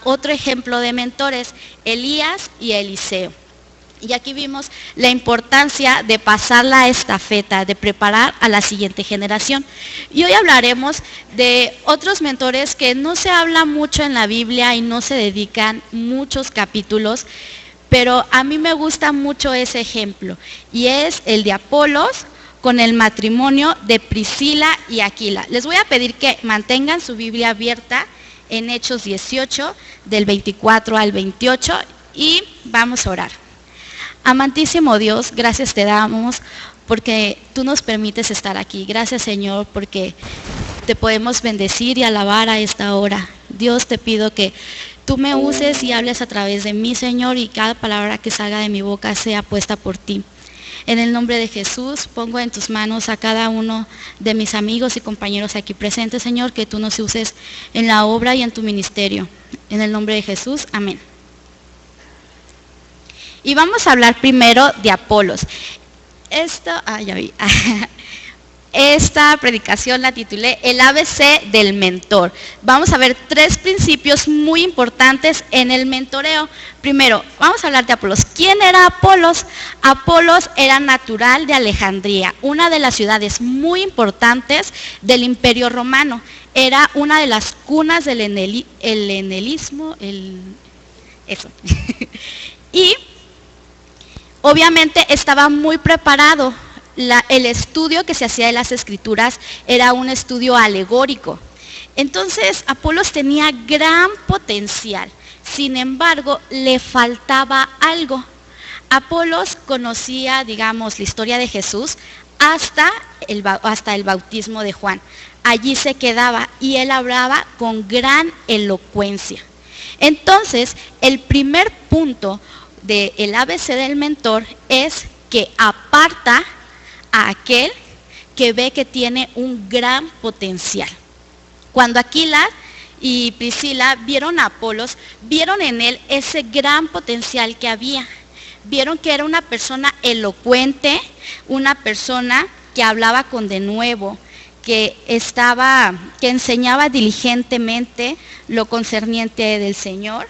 otro ejemplo de mentores, Elías y Eliseo. Y aquí vimos la importancia de pasar la estafeta, de preparar a la siguiente generación. Y hoy hablaremos de otros mentores que no se habla mucho en la Biblia y no se dedican muchos capítulos, pero a mí me gusta mucho ese ejemplo. Y es el de Apolos con el matrimonio de Priscila y Aquila. Les voy a pedir que mantengan su Biblia abierta en Hechos 18, del 24 al 28, y vamos a orar. Amantísimo Dios, gracias te damos porque tú nos permites estar aquí. Gracias, Señor, porque te podemos bendecir y alabar a esta hora. Dios, te pido que tú me uses y hables a través de mí, Señor, y cada palabra que salga de mi boca sea puesta por ti. En el nombre de Jesús, pongo en tus manos a cada uno de mis amigos y compañeros aquí presentes, Señor, que tú nos uses en la obra y en tu ministerio. En el nombre de Jesús, amén. Y vamos a hablar primero de Apolos. Esta predicación la titulé El ABC del mentor. Vamos a ver 3 principios muy importantes en el mentoreo. Primero, vamos a hablar de Apolos. ¿Quién era Apolos? Apolos era natural de Alejandría, una de las ciudades muy importantes del Imperio Romano. Era una de las cunas del helenismo. Y obviamente estaba muy preparado. El estudio que se hacía de las escrituras era un estudio alegórico. Entonces, Apolos tenía gran potencial. Sin embargo, le faltaba algo. Apolos conocía, digamos, la historia de Jesús hasta el bautismo de Juan. Allí se quedaba y él hablaba con gran elocuencia. Entonces, el primer punto del ABC del mentor es que aparta a aquel que ve que tiene un gran potencial. Cuando Aquila y Priscila vieron a Apolos, vieron en él ese gran potencial que había. Vieron que era una persona elocuente, una persona que hablaba con denuedo, que enseñaba diligentemente lo concerniente del Señor,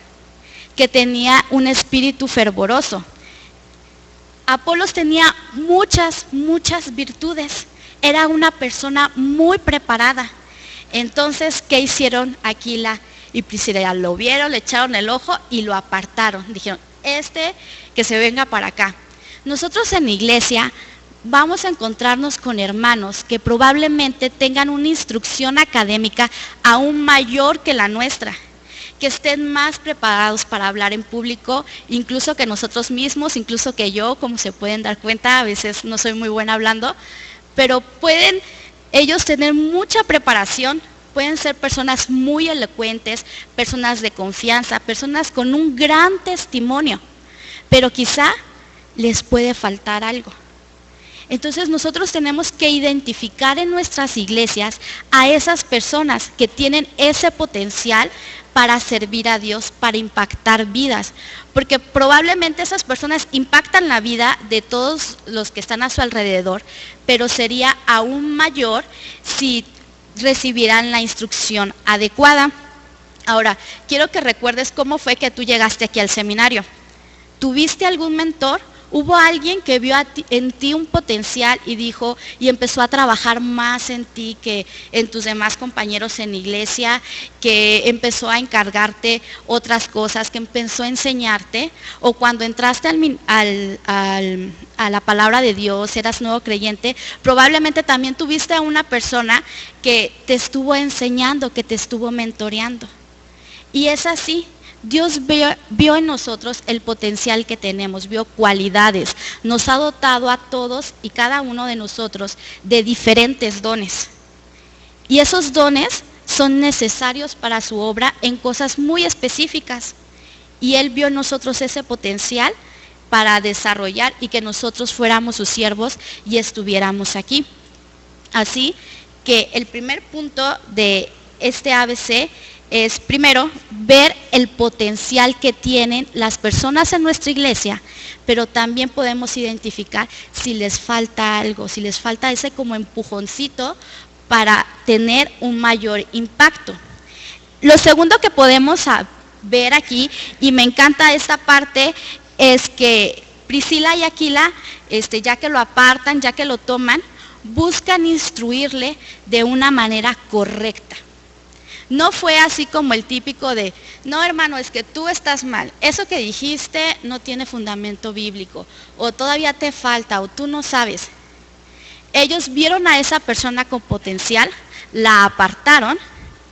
que tenía un espíritu fervoroso. Apolos tenía muchas virtudes. Era una persona muy preparada. Entonces, ¿qué hicieron Aquila y Priscila? Lo vieron, le echaron el ojo y lo apartaron. Dijeron, que se venga para acá. Nosotros en la iglesia vamos a encontrarnos con hermanos que probablemente tengan una instrucción académica aún mayor que la nuestra, que estén más preparados para hablar en público, incluso que nosotros mismos, incluso que yo, como se pueden dar cuenta, a veces no soy muy buena hablando, pero pueden ellos tener mucha preparación, pueden ser personas muy elocuentes, personas de confianza, personas con un gran testimonio, pero quizá les puede faltar algo. Entonces nosotros tenemos que identificar en nuestras iglesias a esas personas que tienen ese potencial para servir a Dios, para impactar vidas, porque probablemente esas personas impactan la vida de todos los que están a su alrededor, pero sería aún mayor si recibieran la instrucción adecuada. Ahora, quiero que recuerdes cómo fue que tú llegaste aquí al seminario. ¿Tuviste algún mentor? ¿Hubo alguien que vio en ti un potencial y empezó a trabajar más en ti que en tus demás compañeros en iglesia, que empezó a encargarte otras cosas, que empezó a enseñarte? O cuando entraste a la palabra de Dios, eras nuevo creyente, probablemente también tuviste a una persona que te estuvo enseñando, que te estuvo mentoreando. Y es así. Dios vio en nosotros el potencial que tenemos, vio cualidades, nos ha dotado a todos y cada uno de nosotros de diferentes dones. Y esos dones son necesarios para su obra en cosas muy específicas. Y Él vio en nosotros ese potencial para desarrollar y que nosotros fuéramos sus siervos y estuviéramos aquí. Así que el primer punto de este ABC es, primero, ver el potencial que tienen las personas en nuestra iglesia, pero también podemos identificar si les falta algo, si les falta ese como empujoncito para tener un mayor impacto. Lo segundo que podemos ver aquí, y me encanta esta parte, es que Priscila y Aquila, ya que lo apartan, ya que lo toman, buscan instruirle de una manera correcta. No fue así como el típico de, no hermano, es que tú estás mal, eso que dijiste no tiene fundamento bíblico, o todavía te falta, o tú no sabes. Ellos vieron a esa persona con potencial, la apartaron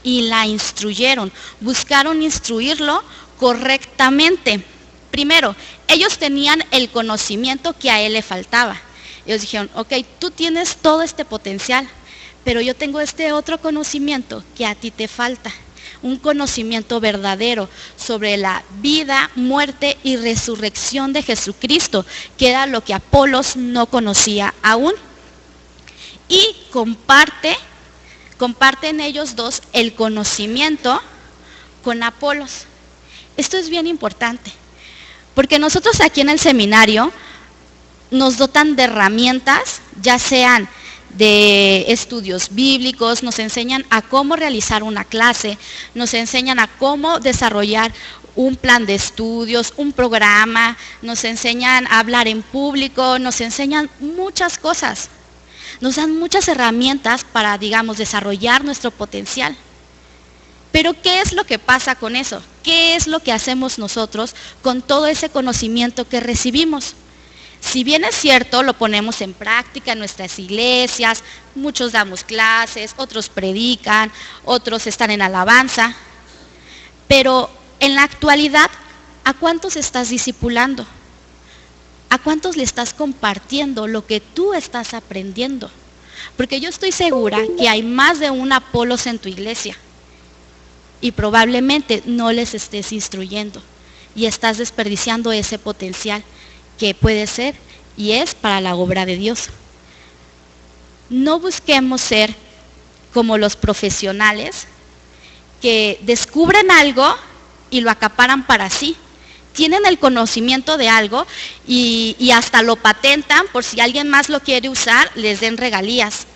y la instruyeron, buscaron instruirlo correctamente. Primero, ellos tenían el conocimiento que a él le faltaba. Ellos dijeron, ok, tú tienes todo este potencial, pero yo tengo este otro conocimiento que a ti te falta. Un conocimiento verdadero sobre la vida, muerte y resurrección de Jesucristo, que era lo que Apolos no conocía aún. Y comparten ellos dos el conocimiento con Apolos. Esto es bien importante, porque nosotros aquí en el seminario nos dotan de herramientas, ya sean de estudios bíblicos, nos enseñan a cómo realizar una clase, nos enseñan a cómo desarrollar un plan de estudios, un programa, nos enseñan a hablar en público, nos enseñan muchas cosas. Nos dan muchas herramientas para, digamos, desarrollar nuestro potencial. Pero ¿qué es lo que pasa con eso? ¿Qué es lo que hacemos nosotros con todo ese conocimiento que recibimos? Si bien es cierto, lo ponemos en práctica en nuestras iglesias, muchos damos clases, otros predican, otros están en alabanza, pero en la actualidad, ¿a cuántos estás discipulando? ¿A cuántos le estás compartiendo lo que tú estás aprendiendo? Porque yo estoy segura que hay más de un Apolos en tu iglesia y probablemente no les estés instruyendo y estás desperdiciando ese potencial que puede ser y es para la obra de Dios. No busquemos ser como los profesionales que descubren algo y lo acaparan para sí. Tienen el conocimiento de algo y hasta lo patentan por si alguien más lo quiere usar, les den regalías.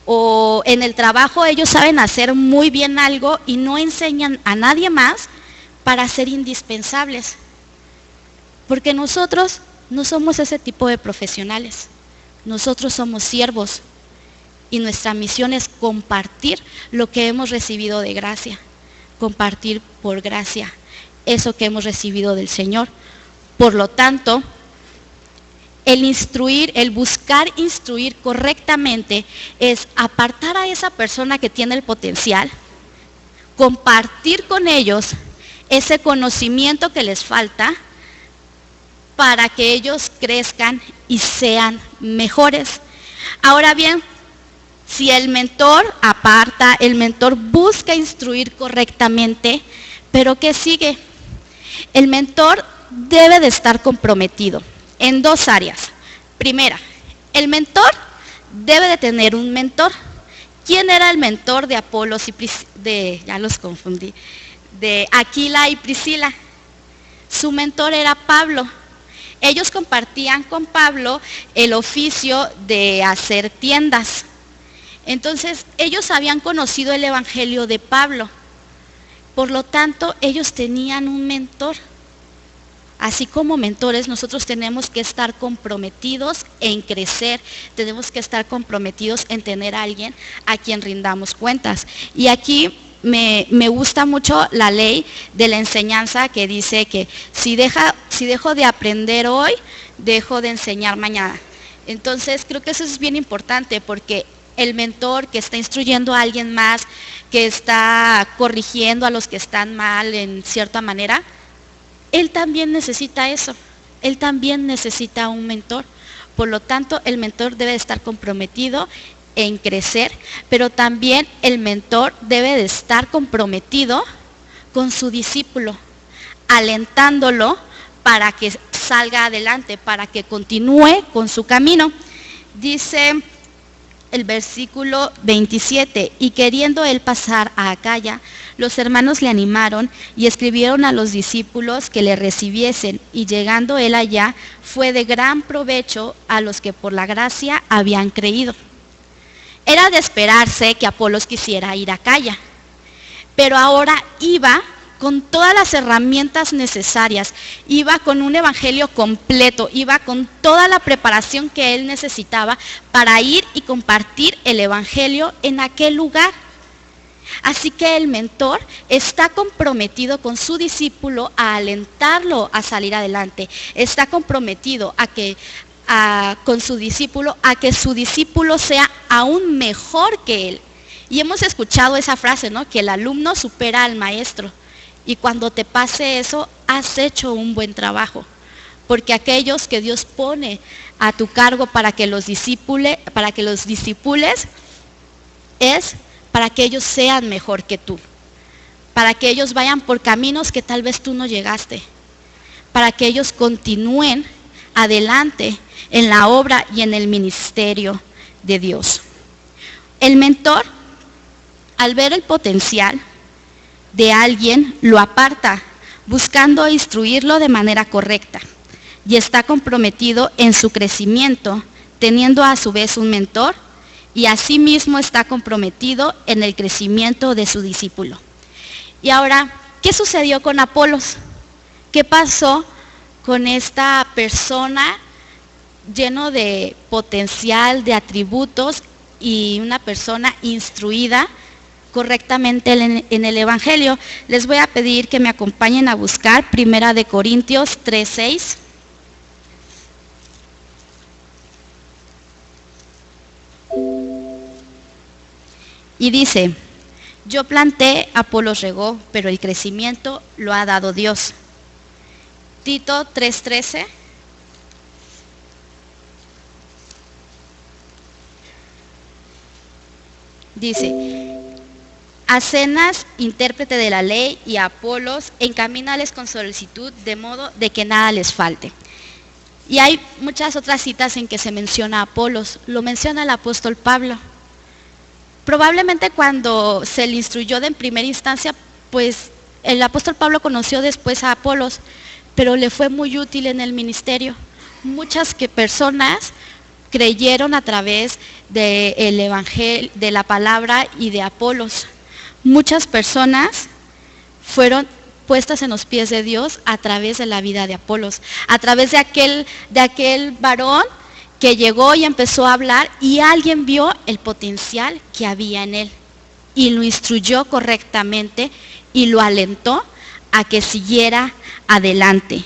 O en el trabajo ellos saben hacer muy bien algo y no enseñan a nadie más para ser indispensables. Porque nosotros no somos ese tipo de profesionales. Nosotros somos siervos y nuestra misión es compartir lo que hemos recibido de gracia. Compartir por gracia eso que hemos recibido del Señor. Por lo tanto, el buscar instruir correctamente es apartar a esa persona que tiene el potencial, compartir con ellos ese conocimiento que les falta para que ellos crezcan y sean mejores. Ahora bien, si el mentor aparta, el mentor busca instruir correctamente, pero ¿qué sigue? El mentor debe de estar comprometido en dos áreas. Primera, el mentor debe de tener un mentor. ¿Quién era el mentor de Apolos y de Aquila y Priscila? Su mentor era Pablo. Ellos compartían con Pablo el oficio de hacer tiendas. Entonces, ellos habían conocido el evangelio de Pablo. Por lo tanto, ellos tenían un mentor. Así como mentores, nosotros tenemos que estar comprometidos en crecer, tenemos que estar comprometidos en tener a alguien a quien rindamos cuentas. Y aquí me gusta mucho la ley de la enseñanza que dice que si dejo de aprender hoy, dejo de enseñar mañana. Entonces, creo que eso es bien importante porque el mentor que está instruyendo a alguien más, que está corrigiendo a los que están mal en cierta manera, él también necesita eso, él también necesita un mentor. Por lo tanto, el mentor debe estar comprometido en crecer, pero también el mentor debe de estar comprometido con su discípulo, alentándolo para que salga adelante, para que continúe con su camino. Dice el versículo 27, y queriendo él pasar a Acaya, los hermanos le animaron y escribieron a los discípulos que le recibiesen, y llegando él allá, fue de gran provecho a los que por la gracia habían creído. Era de esperarse que Apolos quisiera ir a Acaya, pero ahora iba con todas las herramientas necesarias, iba con un evangelio completo, iba con toda la preparación que él necesitaba para ir y compartir el evangelio en aquel lugar. Así que el mentor está comprometido con su discípulo a alentarlo a salir adelante, está comprometido con su discípulo a que su discípulo sea aún mejor que él. Y hemos escuchado esa frase, ¿no? Que el alumno supera al maestro. Y cuando te pase eso, has hecho un buen trabajo. Porque aquellos que Dios pone a tu cargo para que los discipules, es para que ellos sean mejor que tú. Para que ellos vayan por caminos que tal vez tú no llegaste. Para que ellos continúen adelante en la obra y en el ministerio de Dios. El mentor, al ver el potencial de alguien, lo aparta, buscando instruirlo de manera correcta, y está comprometido en su crecimiento, teniendo a su vez un mentor, y asimismo está comprometido en el crecimiento de su discípulo. Y ahora, ¿qué sucedió con Apolos? ¿Qué pasó con esta persona lleno de potencial, de atributos, y una persona instruida correctamente en el evangelio? Les voy a pedir que me acompañen a buscar 1 Corintios 3:6. Y dice: yo planté, Apolos regó, pero el crecimiento lo ha dado Dios. Tito 3:13. Dice: a Zenas, intérprete de la ley, y a Apolos, encamínales con solicitud, de modo de que nada les falte. Y hay muchas otras citas en que se menciona a Apolos. Lo menciona el apóstol Pablo. Probablemente cuando se le instruyó en primera instancia, pues el apóstol Pablo conoció después a Apolos, pero le fue muy útil en el ministerio. Muchas personas creyeron a través del evangelio, de la palabra y de Apolos. Muchas personas fueron puestas en los pies de Dios a través de la vida de Apolos, a través de aquel varón que llegó y empezó a hablar, y alguien vio el potencial que había en él y lo instruyó correctamente y lo alentó a que siguiera adelante.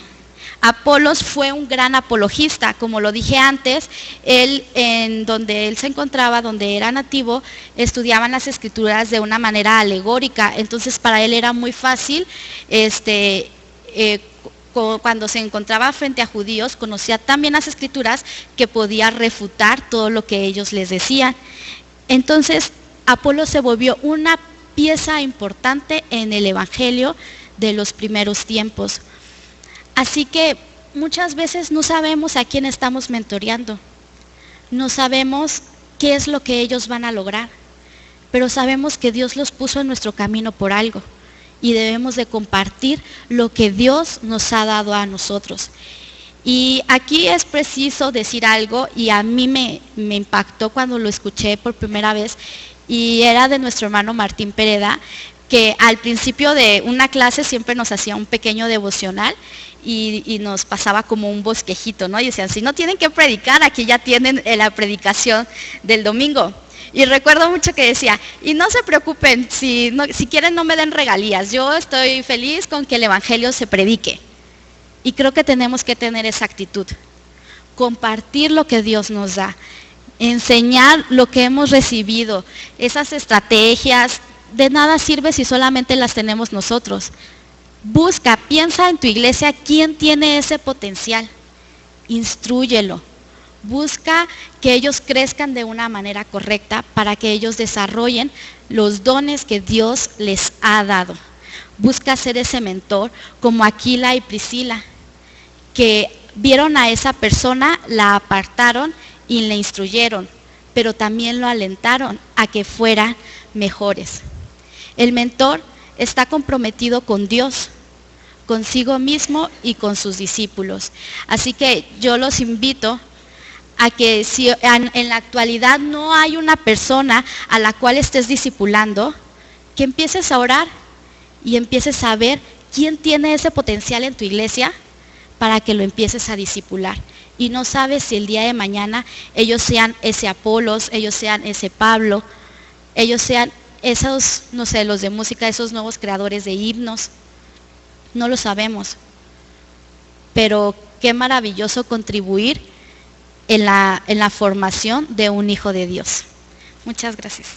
Apolos fue un gran apologista, como lo dije antes. Él, en donde él se encontraba, donde era nativo, estudiaban las escrituras de una manera alegórica. Entonces para él era muy fácil, cuando se encontraba frente a judíos, conocía tan bien las escrituras que podía refutar todo lo que ellos les decían. Entonces Apolos se volvió una pieza importante en el evangelio de los primeros tiempos. Así que muchas veces no sabemos a quién estamos mentoreando, no sabemos qué es lo que ellos van a lograr, pero sabemos que Dios los puso en nuestro camino por algo y debemos de compartir lo que Dios nos ha dado a nosotros. Y aquí es preciso decir algo, y a mí me impactó cuando lo escuché por primera vez, y era de nuestro hermano Martín Pereda, que al principio de una clase siempre nos hacía un pequeño devocional y nos pasaba como un bosquejito, ¿no? Y decían, si no tienen que predicar, aquí ya tienen la predicación del domingo. Y recuerdo mucho que decía, y no se preocupen, si quieren no me den regalías, yo estoy feliz con que el evangelio se predique. Y creo que tenemos que tener esa actitud, compartir lo que Dios nos da, enseñar lo que hemos recibido. Esas estrategias de nada sirve si solamente las tenemos nosotros. Busca, piensa en tu iglesia quién tiene ese potencial, instrúyelo. Busca que ellos crezcan de una manera correcta para que ellos desarrollen los dones que Dios les ha dado. Busca ser ese mentor como Aquila y Priscila, que vieron a esa persona, la apartaron y le instruyeron, pero también lo alentaron a que fueran mejores. El mentor está comprometido con Dios, consigo mismo y con sus discípulos. Así que yo los invito a que si en la actualidad no hay una persona a la cual estés discipulando, que empieces a orar, y empieces a ver quién tiene ese potencial en tu iglesia para que lo empieces a discipular. Y no sabes si el día de mañana ellos sean ese Apolos, ellos sean ese Pablo, ellos sean esos, no sé, los de música, esos nuevos creadores de himnos. No lo sabemos. Pero qué maravilloso contribuir en la formación de un hijo de Dios. Muchas gracias.